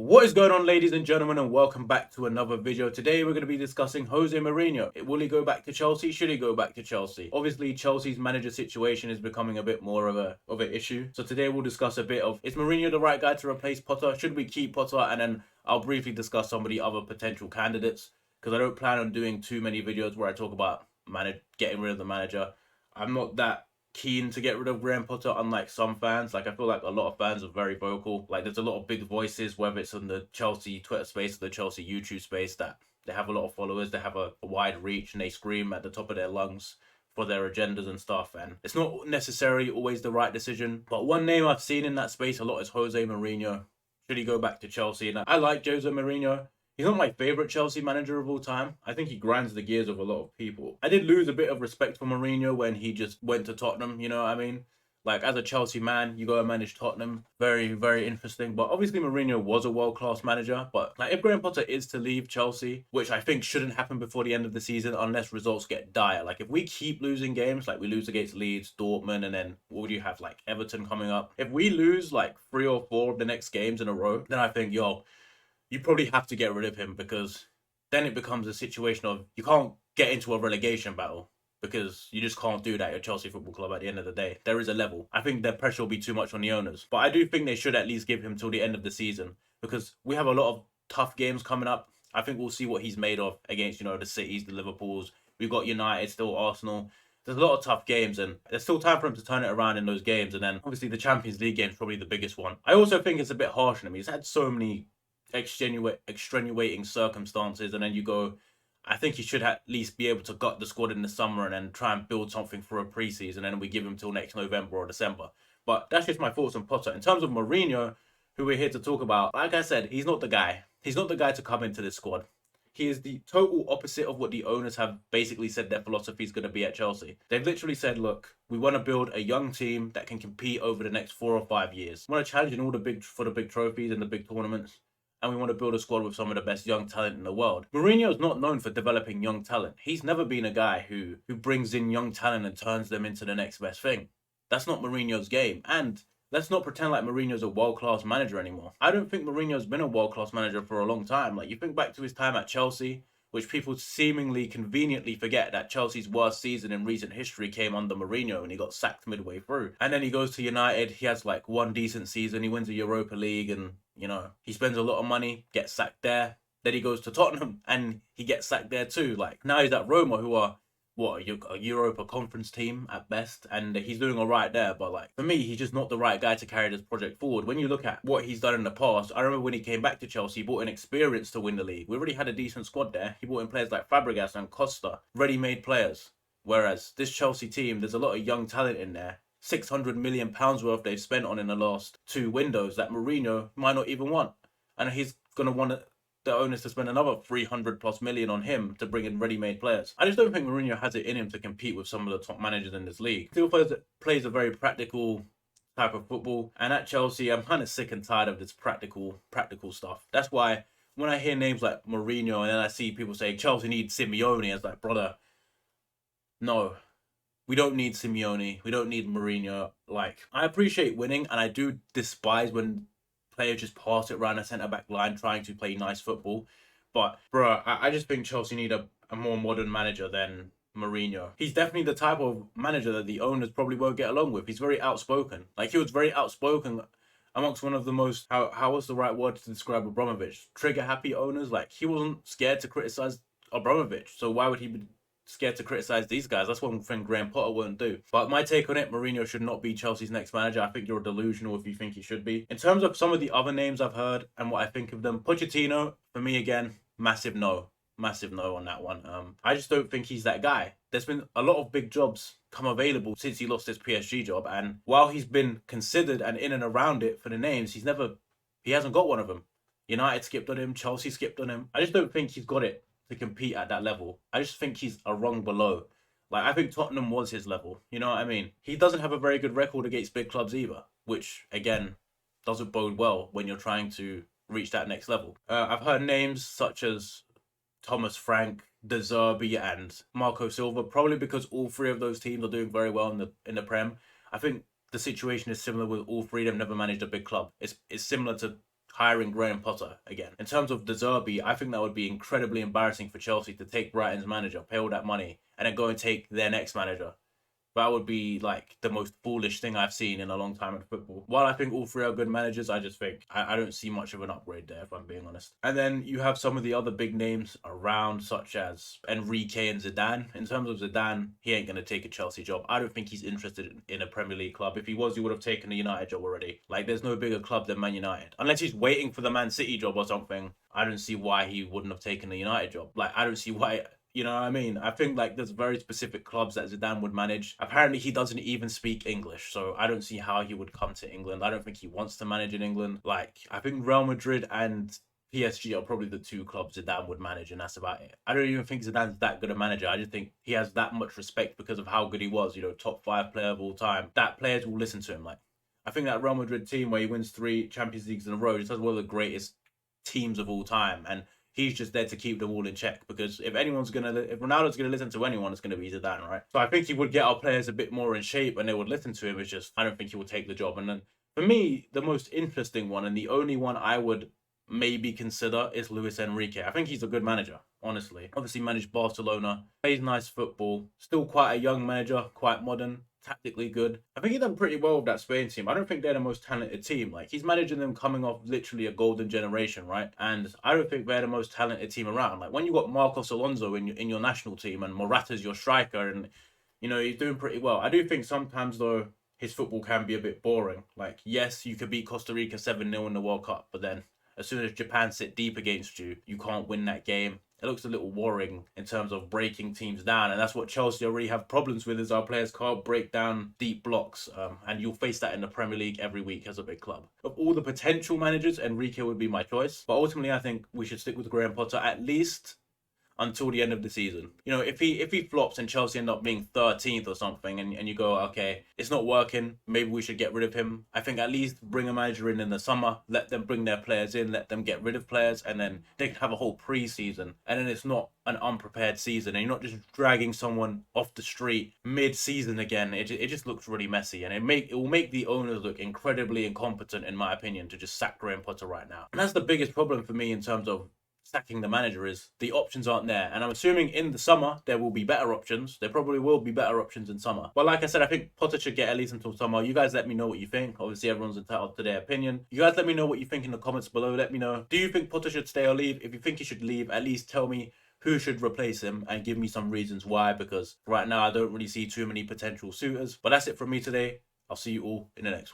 What is going on, ladies and gentlemen, and welcome back to another video. Today we're going to be discussing Jose Mourinho. Will he go back to Chelsea? Should he go back to Chelsea? Obviously, Chelsea's manager situation is becoming a bit more of an issue. So today we'll discuss a bit of, is Mourinho the right guy to replace Potter? Should we keep Potter? And then I'll briefly discuss some of the other potential candidates, because I don't plan on doing too many videos where I talk about getting rid of the manager. I'm not that keen to get rid of Graham Potter, unlike some fans. Like, I feel like a lot of fans are very vocal. Like, there's a lot of big voices, whether it's on the Chelsea Twitter space or the Chelsea YouTube space, that they have a lot of followers, they have a wide reach, and they scream at the top of their lungs for their agendas and stuff. And it's not necessarily always the right decision. But one name I've seen in that space a lot is Jose Mourinho. Should he go back to Chelsea? And I like Jose Mourinho. He's not my favourite Chelsea manager of all time. I think he grinds the gears of a lot of people. I did lose a bit of respect for Mourinho when he just went to Tottenham, you know what I mean? Like, as a Chelsea man, you go and manage Tottenham. Very, very interesting. But obviously Mourinho was a world-class manager. But like, if Graham Potter is to leave Chelsea, which I think shouldn't happen before the end of the season unless results get dire. Like, if we keep losing games, like we lose against Leeds, Dortmund, and then what do you have, like Everton coming up? If we lose like 3 or 4 of the next games in a row, then I think, you probably have to get rid of him, because then it becomes a situation of you can't get into a relegation battle, because you just can't do that at Chelsea Football Club at the end of the day. There is a level. I think the pressure will be too much on the owners. But I do think they should at least give him till the end of the season, because we have a lot of tough games coming up. I think we'll see what he's made of against, the Cities, the Liverpools. We've got United, still Arsenal. There's a lot of tough games, and there's still time for him to turn it around in those games. And then obviously the Champions League game is probably the biggest one. I also think it's a bit harsh on him. He's had so many extenuating circumstances, and then I think he should at least be able to gut the squad in the summer and then try and build something for a preseason, and then we give him till next November or December. But that's just my thoughts on Potter. In terms of Mourinho, who we're here to talk about, like I said, he's not the guy. He's not the guy to come into this squad. He is the total opposite of what the owners have basically said their philosophy is going to be at Chelsea. They've literally said, look, we want to build a young team that can compete over the next 4 or 5 years. We want to challenge in all the big trophies and the big tournaments. And we want to build a squad with some of the best young talent in the world. Mourinho is not known for developing young talent. He's never been a guy who brings in young talent and turns them into the next best thing. That's not Mourinho's game. And let's not pretend like Mourinho's a world-class manager anymore. I don't think Mourinho's been a world-class manager for a long time. Like, you think back to his time at Chelsea, which people seemingly conveniently forget that Chelsea's worst season in recent history came under Mourinho, and he got sacked midway through. And then he goes to United, he has like one decent season, he wins the Europa League, and he spends a lot of money, gets sacked there. Then he goes to Tottenham and he gets sacked there too. Like, now he's at Roma, who are a Europa Conference team at best, and he's doing all right there. But like, for me, he's just not the right guy to carry this project forward. When you look at what he's done in the past, I remember when he came back to Chelsea, he brought in experience to win the league. We already had a decent squad there. He brought in players like Fabregas and Costa, ready-made players. Whereas this Chelsea team, there's a lot of young talent in there. £600 million worth they've spent on in the last 2 windows that Mourinho might not even want. And he's going to want the owners to spend another 300 plus million on him to bring in ready-made players. I just don't think Mourinho has it in him to compete with some of the top managers in this league. Still plays a very practical type of football. And at Chelsea, I'm kind of sick and tired of this practical stuff. That's why when I hear names like Mourinho and then I see people say Chelsea needs Simeone, it's like, brother, no. We don't need Simeone. We don't need Mourinho. Like, I appreciate winning, and I do despise when players just pass it around the centre-back line trying to play nice football. But, bro, I just think Chelsea need a more modern manager than Mourinho. He's definitely the type of manager that the owners probably won't get along with. He's very outspoken. Like, he was very outspoken amongst one of the most, how was the right word to describe Abramovich? Trigger-happy owners. Like, he wasn't scared to criticise Abramovich. So why would he be scared to criticize these guys? That's one thing Graham Potter wouldn't do. But my take on it, Mourinho should not be Chelsea's next manager. I think you're delusional if you think he should be. In terms of some of the other names I've heard and what I think of them, Pochettino, for me again, massive no on that one. I just don't think he's that guy. There's been a lot of big jobs come available since he lost his PSG job, and while he's been considered and in and around it for the names, he hasn't got one of them. United skipped on him, Chelsea skipped on him. I just don't think he's got it to compete at that level. I just think he's a rung below. Like, I think Tottenham was his level. You know what I mean? He doesn't have a very good record against big clubs either, which, again, doesn't bode well when you're trying to reach that next level. I've heard names such as Thomas Frank, De Zerbi, and Marco Silva, probably because all 3 of those teams are doing very well in the Prem. I think the situation is similar with all 3 of them. Never managed a big club. It's similar to hiring Graham Potter again. In terms of the Zerbi, I think that would be incredibly embarrassing for Chelsea to take Brighton's manager, pay all that money, and then go and take their next manager. That would be like the most foolish thing I've seen in a long time in football. While I think all three are good managers, I just think I don't see much of an upgrade there, if I'm being honest. And then you have some of the other big names around, such as Enrique and Zidane. In terms of Zidane, he ain't going to take a Chelsea job. I don't think he's interested in a Premier League club. If he was, he would have taken a United job already. Like, there's no bigger club than Man United. Unless he's waiting for the Man City job or something, I don't see why he wouldn't have taken the United job. Like, I don't see why. You know what I mean? I think like there's very specific clubs that Zidane would manage. Apparently he doesn't even speak English, so I don't see how he would come to England. I don't think he wants to manage in England. Like, I think Real Madrid and PSG are probably the two clubs Zidane would manage, and that's about it. I don't even think Zidane's that good a manager. I just think he has that much respect because of how good he was, you know, top 5 player of all time. That players will listen to him. Like, I think that Real Madrid team where he wins 3 Champions Leagues in a row just has one of the greatest teams of all time. And he's just there to keep them all in check, because if Ronaldo's gonna listen to anyone, it's gonna be Zidane, right? So I think he would get our players a bit more in shape and they would listen to him. It's just I don't think he would take the job. And then for me, the most interesting one and the only one I would maybe consider is Luis Enrique. I think he's a good manager, honestly. Obviously managed Barcelona, plays nice football, still quite a young manager, quite modern, tactically good. I think he done pretty well with that Spain team. I don't think they're the most talented team. Like, he's managing them coming off literally a golden generation, right? And I don't think they're the most talented team around. Like, when you got Marcos Alonso in your national team and Morata's your striker, and you know he's doing pretty well. I do think sometimes though his football can be a bit boring. Like, yes, you could beat Costa Rica 7-0 in the World Cup, but then as soon as Japan sit deep against you, you can't win that game. It looks a little worrying in terms of breaking teams down, and that's what Chelsea already have problems with, is our players can't break down deep blocks, and you'll face that in the Premier League every week as a big club. Of all the potential managers, Enrique would be my choice, but ultimately I think we should stick with Graham Potter at least until the end of the season. You know, if he flops and Chelsea end up being 13th or something, and you go, okay, it's not working, maybe we should get rid of him. I think at least bring a manager in the summer, let them bring their players in, let them get rid of players, and then they can have a whole pre-season. And then it's not an unprepared season, and you're not just dragging someone off the street mid-season again. It just looks really messy, and it will make the owners look incredibly incompetent, in my opinion, to just sack Graham Potter right now. And that's the biggest problem for me in terms of sacking the manager, is the options aren't there. And I'm assuming in the summer there will be better options. There probably will be better options in summer. But like I said, I think Potter should get at least until summer. You guys let me know what you think. Obviously everyone's entitled to their opinion. You guys let me know what you think in the comments below. Let me know, do you think Potter should stay or leave? If you think he should leave, at least tell me who should replace him and give me some reasons why, because right now I don't really see too many potential suitors. But that's it from me today. I'll see you all in the next one.